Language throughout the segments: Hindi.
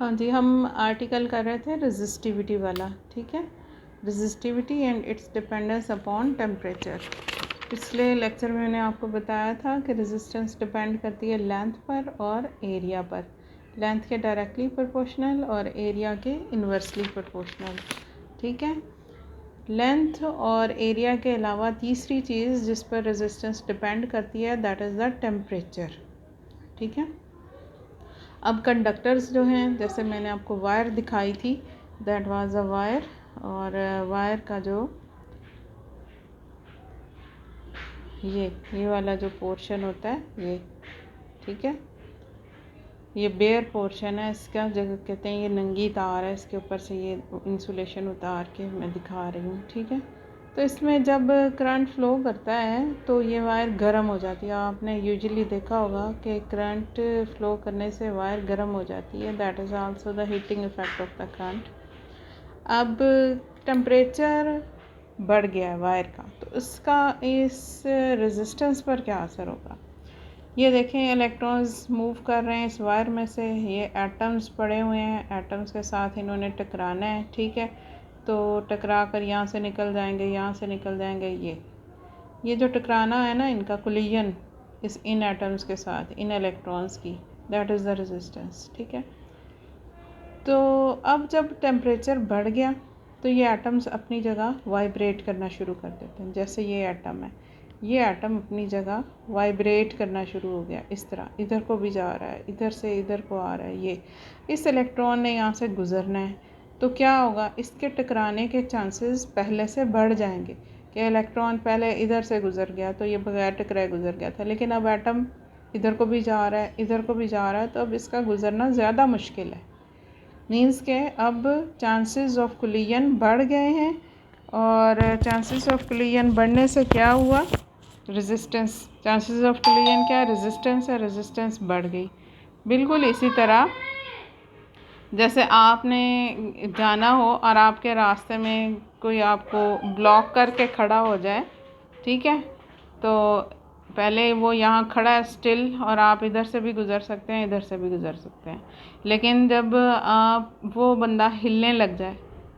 हाँ जी, हम आर्टिकल कर रहे थे रेजिस्टिविटी वाला, ठीक है। Resistivity and it's dependence upon temperature. पिछले लेक्चर में मैंने आपको बताया था कि रेजिस्टेंस डिपेंड करती है लेंथ पर और एरिया पर। लेंथ के डायरेक्टली प्रोपोर्शनल और एरिया के इन्वर्सली प्रोपोर्शनल, ठीक है। लेंथ और एरिया के अलावा तीसरी चीज़ जिस पर रेजिस्टेंस डिपेंड करती है दैट इज़ द टेम्परेचर, ठीक है। अब कंडक्टर्स जो हैं, जैसे मैंने आपको वायर दिखाई थी, दैट वाज अ वायर, और वायर का जो ये वाला जो पोर्शन होता है ये, ठीक है, ये बेयर पोर्शन है इसका, जगह कहते हैं ये नंगी तार है, इसके ऊपर से ये इंसुलेशन उतार के मैं दिखा रही हूँ, ठीक है। तो इसमें जब करंट फ्लो करता है तो ये वायर गर्म हो जाती है। आपने यूजुअली देखा होगा कि करंट फ्लो करने से वायर गर्म हो जाती है, that is also the heating effect of the current. अब टेम्परेचर बढ़ गया है वायर का, तो इसका इस रेजिस्टेंस पर क्या असर होगा। ये देखें, इलेक्ट्रॉन्स मूव कर रहे हैं इस वायर में से, ये एटम्स पड़े हुए हैं, एटम्स के साथ इन्होंने टकराना है, ठीक है। तो टकरा कर यहाँ से निकल जाएंगे, यहाँ से निकल जाएंगे। ये जो टकराना है ना, इनका कोलिजन इन एटम्स के साथ, इन इलेक्ट्रॉन्स की, दैट इज़ द रेजिस्टेंस, ठीक है। तो अब जब टेम्परेचर बढ़ गया तो ये एटम्स अपनी जगह वाइब्रेट करना शुरू कर देते हैं। जैसे ये एटम है, ये एटम अपनी जगह वाइब्रेट करना शुरू हो गया, इस तरह इधर को भी जा रहा है, इधर से इधर को आ रहा है। ये इस इलेक्ट्रॉन ने यहाँ से गुज़रना है, तो क्या होगा, इसके टकराने के चांसेस पहले से बढ़ जाएंगे कि इलेक्ट्रॉन पहले इधर से गुज़र गया तो ये बगैर टकराए गुज़र गया था, लेकिन अब एटम इधर को भी जा रहा है, इधर को भी जा रहा है, तो अब इसका गुज़रना ज़्यादा मुश्किल है। मीन्स के अब चांसेस ऑफ कोलिजन बढ़ गए हैं, और चांसेस ऑफ कोलिजन बढ़ने से क्या हुआ, रेजिस्टेंस, चांसेस ऑफ कोलिजन क्या है, रेजिस्टेंस है, रेजिस्टेंस बढ़ गई। बिल्कुल इसी तरह जैसे आपने जाना हो और आपके रास्ते में कोई आपको ब्लॉक करके खड़ा हो जाए, ठीक है, तो पहले वो यहाँ खड़ा है स्टिल, और आप इधर से भी गुज़र सकते हैं, इधर से भी गुज़र सकते हैं। लेकिन जब आप वो बंदा हिलने लग जाए,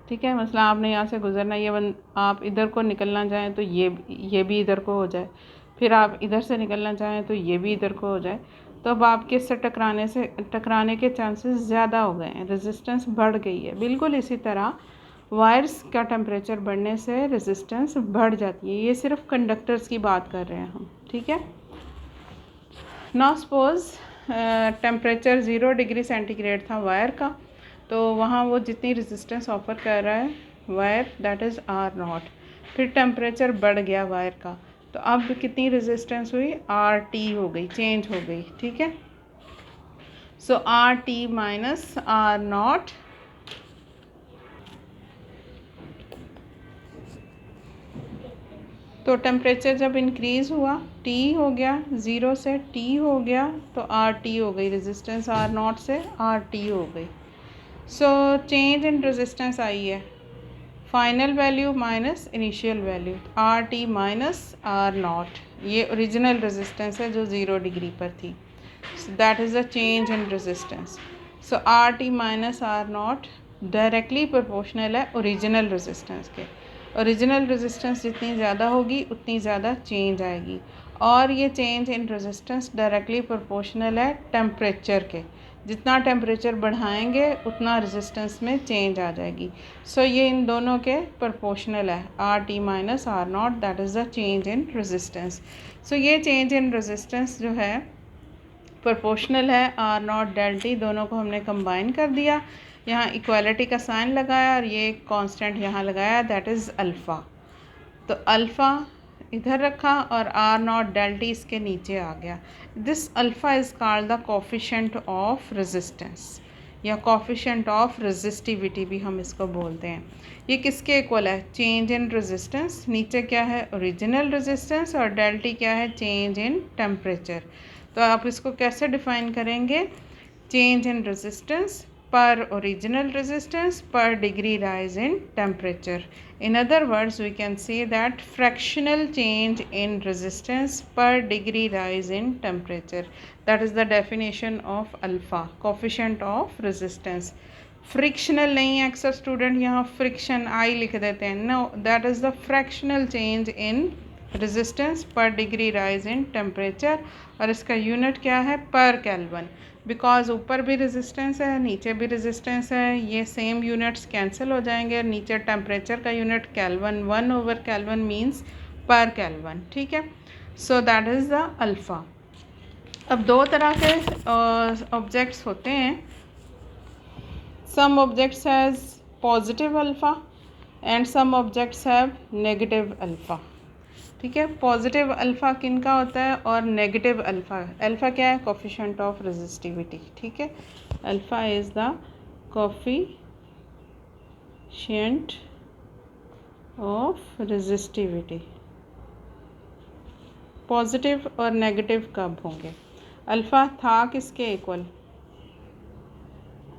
ठीक है, मसला आपने यहाँ से गुज़रना, आप इधर को निकलना चाहें तो ये भी इधर को हो जाए, फिर आप इधर से निकलना चाहें तो ये भी इधर को हो जाए, तो अब आपके इससे टकराने के चांसेस ज़्यादा हो गए हैं, रेजिस्टेंस बढ़ गई है। बिल्कुल इसी तरह वायर्स का टेम्परेचर बढ़ने से रेजिस्टेंस बढ़ जाती है। ये सिर्फ कंडक्टर्स की बात कर रहे हैं हम, ठीक है। Now suppose temperature 0 degree centigrade था वायर का, तो वहाँ वो जितनी रेजिस्टेंस ऑफर कर रहा है वायर, दैट इज़ R0। फिर टेम्परेचर बढ़ गया वायर का, तो अब कितनी रेजिस्टेंस हुई, RT हो गई, चेंज हो गई, ठीक है। सो RT माइनस R0, तो टेम्परेचर जब इंक्रीज़ हुआ, T हो गया, 0 से T हो गया, तो RT हो गई, रेजिस्टेंस R0 से RT हो गई। So change in resistance I है, final value minus initial value, RT minus R0, ये ओरिजिनल रेजिस्टेंस है जो 0 डिग्री पर थी, that is the change in resistance. So RT minus R0 directly proportional है ओरिजिनल रेजिस्टेंस के। ओरिजिनल रेजिस्टेंस जितनी ज़्यादा होगी उतनी ज़्यादा चेंज आएगी, और ये change in resistance directly proportional है टेम्परेचर के। जितना टेम्परेचर बढ़ाएंगे उतना रेजिस्टेंस में चेंज आ जाएगी। सो ये इन दोनों के प्रोपोर्शनल है, RT minus R0, that is the change in resistance. So ये चेंज इन रेजिस्टेंस जो है प्रोपोर्शनल है, R0 डेल T, दोनों को हमने कंबाइन कर दिया, यहाँ इक्वालिटी का साइन लगाया और ये कांस्टेंट यहाँ लगाया, दैट इज़ अल्फ़ा। तो अल्फ़ा इधर रखा और R0 डेल T इसके नीचे आ गया। This alpha is called the coefficient of resistance, या कोफिशिएंट ऑफ रेजिस्टिविटी भी हम इसको बोलते हैं। ये किसके इक्वल है, चेंज इन रेजिस्टेंस, नीचे क्या है ओरिजिनल रेजिस्टेंस, और डेल T क्या है, चेंज इन टेम्परेचर। तो आप इसको कैसे डिफ़ाइन करेंगे, change in resistance per original resistance per degree rise in temperature. In other words, we can say that fractional change in resistance per degree rise in temperature. That is the definition of alpha, coefficient of resistance. Frictional नहीं है, अक्सर स्टूडेंट यहाँ फ्रिक्शन आई लिख देते हैं. No, that is the fractional change in resistance per degree rise in temperature. और इसका यूनिट क्या है? पर केल्विन. बिकॉज ऊपर भी रेजिस्टेंस है, नीचे भी रेजिस्टेंस है, ये सेम यूनिट्स कैंसिल हो जाएंगे. नीचे टेम्परेचर का यूनिट केल्विन, 1/केल्विन मीन्स पर केल्विन. ठीक है. So that is the alpha. अब दो तरह के ऑब्जेक्ट्स होते हैं. Some objects has positive alpha and some objects have negative alpha. ठीक है. पॉजिटिव अल्फ़ा किन का होता है और नेगेटिव अल्फ़ा. अल्फ़ा क्या है? Coefficient of resistivity. ठीक है. Alpha is the coefficient of resistivity. Positive और नेगेटिव कब होंगे? अल्फ़ा था किसके equal?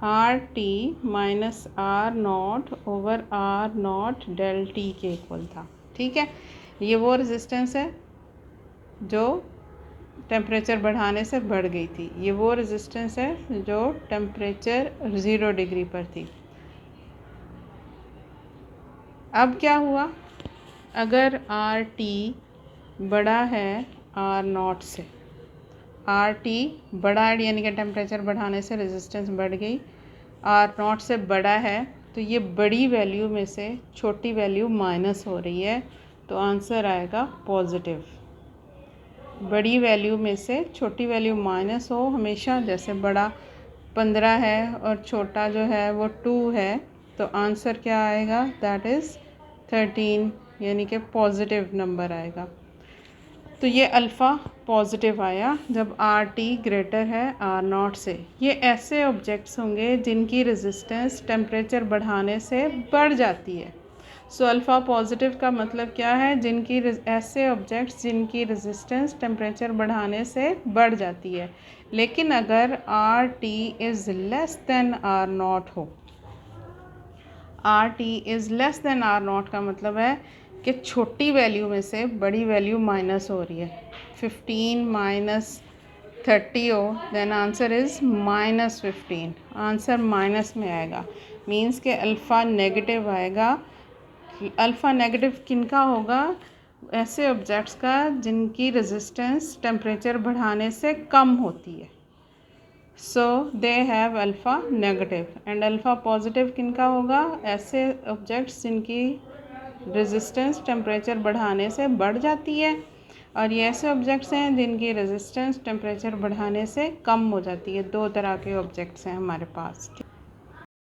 R T minus R naught over R naught del T के इक्वल था. ठीक है. ये वो रेजिस्टेंस है जो टेम्परेचर बढ़ाने से बढ़ गई थी. ये वो रेजिस्टेंस है जो टेम्परेचर 0 डिग्री पर थी. अब क्या हुआ? अगर आर टी बड़ा है आर नॉट से, आर टी बड़ा है यानी कि टेम्परेचर बढ़ाने से रेजिस्टेंस बढ़ गई, आर नॉट से बड़ा है, तो ये बड़ी वैल्यू में से छोटी वैल्यू माइनस हो रही है, तो आंसर आएगा पॉजिटिव. बड़ी वैल्यू में से छोटी वैल्यू माइनस हो हमेशा. जैसे बड़ा 15 है और छोटा जो है वो 2 है, तो आंसर क्या आएगा? दैट इज़ 13, यानी कि पॉजिटिव नंबर आएगा. तो ये अल्फ़ा पॉजिटिव आया जब आर टी ग्रेटर है आर नॉट से. ये ऐसे ऑब्जेक्ट्स होंगे जिनकी रेजिस्टेंस टेम्परेचर बढ़ाने से बढ़ जाती है. सो अल्फ़ा पॉजिटिव का मतलब क्या है? जिनकी ऐसे ऑब्जेक्ट्स जिनकी रेजिस्टेंस टेम्परेचर बढ़ाने से बढ़ जाती है. लेकिन अगर R T is less than R naught हो, R T is less than R naught का मतलब है कि छोटी वैल्यू में से बड़ी वैल्यू माइनस हो रही है. 15 माइनस 30 हो, then answer is -15. Answer minus में आएगा. मीन्स के अल्फ़ा नेगेटिव आएगा. अल्फ़ा नेगेटिव किनका होगा? ऐसे ऑब्जेक्ट्स का जिनकी रेजिस्टेंस टेम्परेचर बढ़ाने से कम होती है. So they have alpha negative. And alpha positive किनका होगा? ऐसे ऑब्जेक्ट्स जिनकी रेजिस्टेंस टेम्परेचर बढ़ाने से बढ़ जाती है, और ये ऐसे ऑब्जेक्ट्स हैं जिनकी रेजिस्टेंस टेम्परेचर बढ़ाने से कम हो जाती है. दो तरह के ऑब्जेक्ट्स हैं हमारे पास.